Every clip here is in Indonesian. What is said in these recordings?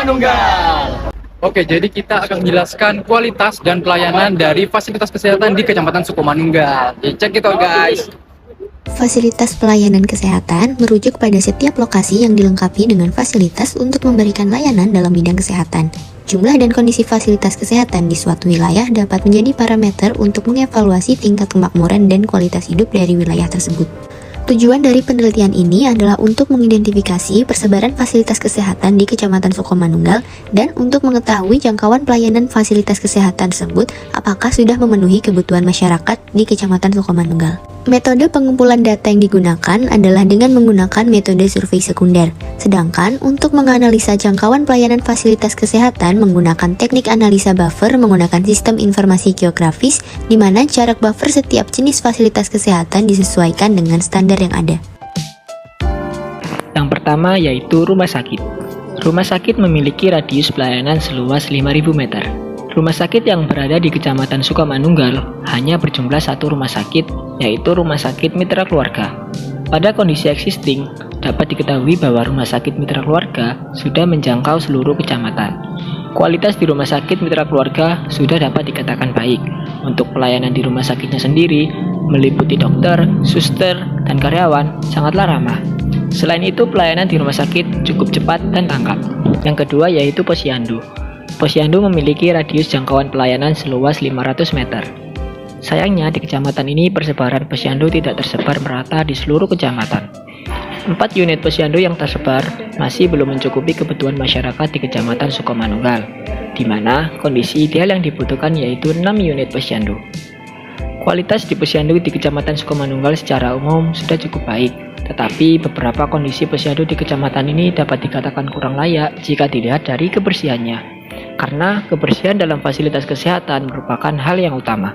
Sukomanunggal. Oke, jadi kita akan menjelaskan kualitas dan pelayanan dari fasilitas kesehatan di Kecamatan Sukomanunggal. Cek itu guys. Fasilitas pelayanan kesehatan merujuk pada setiap lokasi yang dilengkapi dengan fasilitas untuk memberikan layanan dalam bidang kesehatan. Jumlah dan kondisi fasilitas kesehatan di suatu wilayah dapat menjadi parameter untuk mengevaluasi tingkat kemakmuran dan kualitas hidup dari wilayah tersebut. Tujuan dari penelitian ini adalah untuk mengidentifikasi persebaran fasilitas kesehatan di Kecamatan Sukomanunggal dan untuk mengetahui jangkauan pelayanan fasilitas kesehatan tersebut apakah sudah memenuhi kebutuhan masyarakat di Kecamatan Sukomanunggal. Metode pengumpulan data yang digunakan adalah dengan menggunakan metode survei sekunder. Sedangkan untuk menganalisa jangkauan pelayanan fasilitas kesehatan menggunakan teknik analisa buffer menggunakan sistem informasi geografis di mana jarak buffer setiap jenis fasilitas kesehatan disesuaikan dengan standar yang ada. Yang pertama yaitu rumah sakit. Rumah sakit memiliki radius pelayanan seluas 5.000 meter. Rumah sakit yang berada di Kecamatan Sukomanunggal hanya berjumlah satu rumah sakit, yaitu Rumah Sakit Mitra Keluarga. Pada kondisi existing, dapat diketahui bahwa Rumah Sakit Mitra Keluarga sudah menjangkau seluruh kecamatan. Kualitas di Rumah Sakit Mitra Keluarga sudah dapat dikatakan baik. Untuk pelayanan di rumah sakitnya sendiri, meliputi dokter, suster, dan karyawan, sangatlah ramah. Selain itu, pelayanan di rumah sakit cukup cepat dan tanggap. Yang kedua yaitu posyandu. Posyandu memiliki radius jangkauan pelayanan seluas 500 meter. Sayangnya di kecamatan ini persebaran posyandu tidak tersebar merata di seluruh kecamatan. 4 unit posyandu yang tersebar masih belum mencukupi kebutuhan masyarakat di Kecamatan Sukomanunggal, di mana kondisi ideal yang dibutuhkan yaitu 6 unit posyandu. Kualitas di posyandu di Kecamatan Sukomanunggal secara umum sudah cukup baik, tetapi beberapa kondisi posyandu di kecamatan ini dapat dikatakan kurang layak jika dilihat dari kebersihannya. Karena kebersihan dalam fasilitas kesehatan merupakan hal yang utama.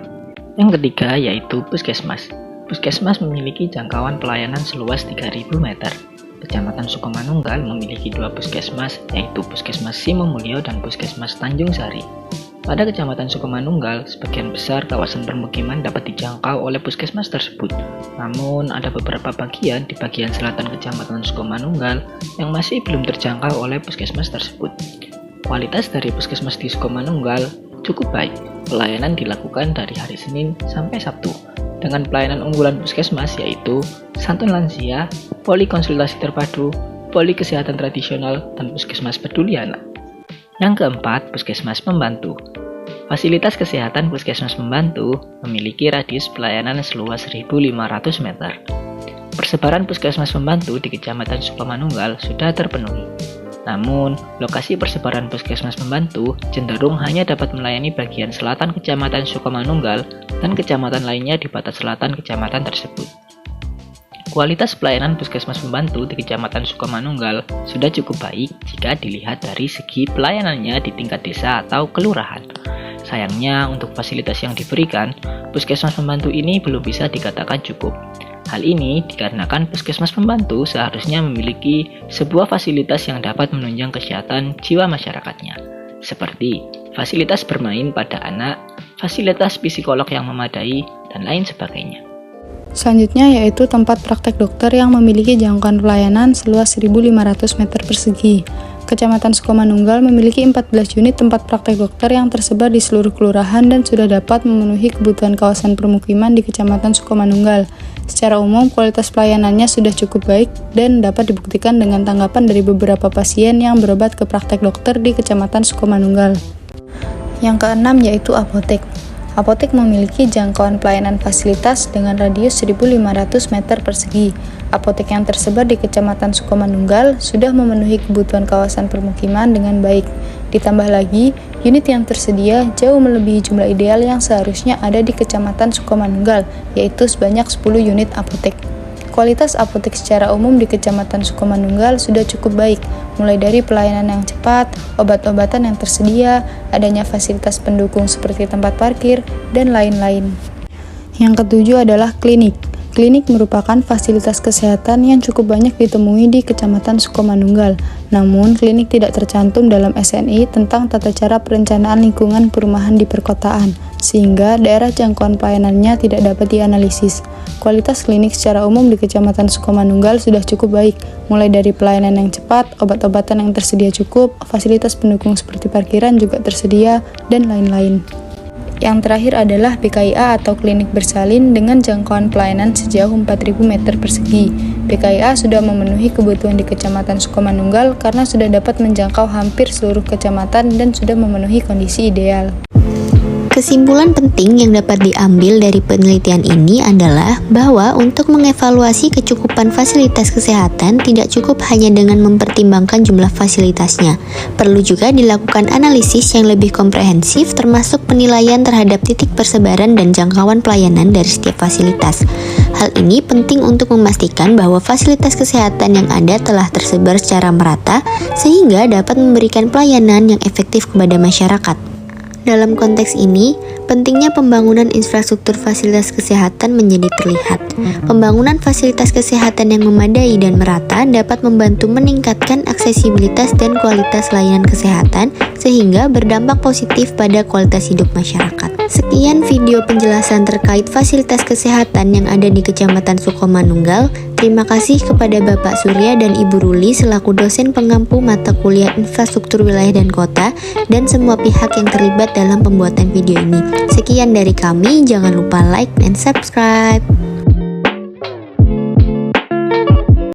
Yang ketiga yaitu puskesmas. Puskesmas memiliki jangkauan pelayanan seluas 3.000 meter. Kecamatan Sukomanunggal memiliki 2 puskesmas, yaitu Puskesmas Simomulyo dan Puskesmas Tanjung Sari. Pada Kecamatan Sukomanunggal, sebagian besar kawasan permukiman dapat dijangkau oleh puskesmas tersebut. Namun, ada beberapa bagian di bagian selatan Kecamatan Sukomanunggal yang masih belum terjangkau oleh puskesmas tersebut. Kualitas dari puskesmas di Sukomanunggal cukup baik. Pelayanan dilakukan dari hari Senin sampai Sabtu dengan pelayanan unggulan puskesmas yaitu santun lansia, poli konsultasi terpadu, poli kesehatan tradisional, dan puskesmas peduli anak. Yang keempat, puskesmas pembantu. Fasilitas kesehatan puskesmas pembantu memiliki radius pelayanan seluas 1.500 meter. Persebaran puskesmas pembantu di Kecamatan Sukomanunggal sudah terpenuhi. Namun, lokasi persebaran puskesmas pembantu cenderung hanya dapat melayani bagian selatan Kecamatan Sukomanunggal dan kecamatan lainnya di batas selatan kecamatan tersebut. Kualitas pelayanan puskesmas pembantu di Kecamatan Sukomanunggal sudah cukup baik jika dilihat dari segi pelayanannya di tingkat desa atau kelurahan. Sayangnya, untuk fasilitas yang diberikan, puskesmas pembantu ini belum bisa dikatakan cukup. Hal ini dikarenakan puskesmas pembantu seharusnya memiliki sebuah fasilitas yang dapat menunjang kesehatan jiwa masyarakatnya, seperti fasilitas bermain pada anak, fasilitas psikolog yang memadai, dan lain sebagainya. Selanjutnya yaitu tempat praktek dokter yang memiliki jangkauan pelayanan seluas 1.500 meter persegi. Kecamatan Sukomanunggal memiliki 14 unit tempat praktek dokter yang tersebar di seluruh kelurahan dan sudah dapat memenuhi kebutuhan kawasan permukiman di Kecamatan Sukomanunggal. Secara umum, kualitas pelayanannya sudah cukup baik dan dapat dibuktikan dengan tanggapan dari beberapa pasien yang berobat ke praktek dokter di Kecamatan Sukomanunggal. Yang keenam yaitu apotek. Apotek memiliki jangkauan pelayanan fasilitas dengan radius 1.500 meter persegi. Apotek yang tersebar di Kecamatan Sukomanunggal sudah memenuhi kebutuhan kawasan permukiman dengan baik. Ditambah lagi, unit yang tersedia jauh melebihi jumlah ideal yang seharusnya ada di Kecamatan Sukomanunggal, yaitu sebanyak 10 unit apotek. Kualitas apotek secara umum di Kecamatan Sukomanunggal sudah cukup baik, mulai dari pelayanan yang cepat, obat-obatan yang tersedia, adanya fasilitas pendukung seperti tempat parkir, dan lain-lain. Yang ketujuh adalah klinik. Klinik merupakan fasilitas kesehatan yang cukup banyak ditemui di Kecamatan Sukomanunggal. Namun, klinik tidak tercantum dalam SNI tentang tata cara perencanaan lingkungan perumahan di perkotaan, sehingga daerah jangkauan pelayanannya tidak dapat dianalisis. Kualitas klinik secara umum di Kecamatan Sukomanunggal sudah cukup baik, mulai dari pelayanan yang cepat, obat-obatan yang tersedia cukup, fasilitas pendukung seperti parkiran juga tersedia, dan lain-lain. Yang terakhir adalah PKIA atau klinik bersalin dengan jangkauan pelayanan sejauh 4.000 meter persegi. PKIA sudah memenuhi kebutuhan di Kecamatan Sukomanunggal karena sudah dapat menjangkau hampir seluruh kecamatan dan sudah memenuhi kondisi ideal. Kesimpulan penting yang dapat diambil dari penelitian ini adalah bahwa untuk mengevaluasi kecukupan fasilitas kesehatan tidak cukup hanya dengan mempertimbangkan jumlah fasilitasnya. Perlu juga dilakukan analisis yang lebih komprehensif termasuk penilaian terhadap titik persebaran dan jangkauan pelayanan dari setiap fasilitas. Hal ini penting untuk memastikan bahwa fasilitas kesehatan yang ada telah tersebar secara merata sehingga dapat memberikan pelayanan yang efektif kepada masyarakat. Dalam konteks ini, pentingnya pembangunan infrastruktur fasilitas kesehatan menjadi terlihat. Pembangunan fasilitas kesehatan yang memadai dan merata dapat membantu meningkatkan aksesibilitas dan kualitas layanan kesehatan sehingga berdampak positif pada kualitas hidup masyarakat. Sekian video penjelasan terkait fasilitas kesehatan yang ada di Kecamatan Sukomanunggal. Terima kasih kepada Bapak Surya dan Ibu Ruli selaku dosen pengampu mata kuliah Infrastruktur Wilayah dan Kota dan semua pihak yang terlibat dalam pembuatan video ini. Sekian dari kami, jangan lupa like dan subscribe.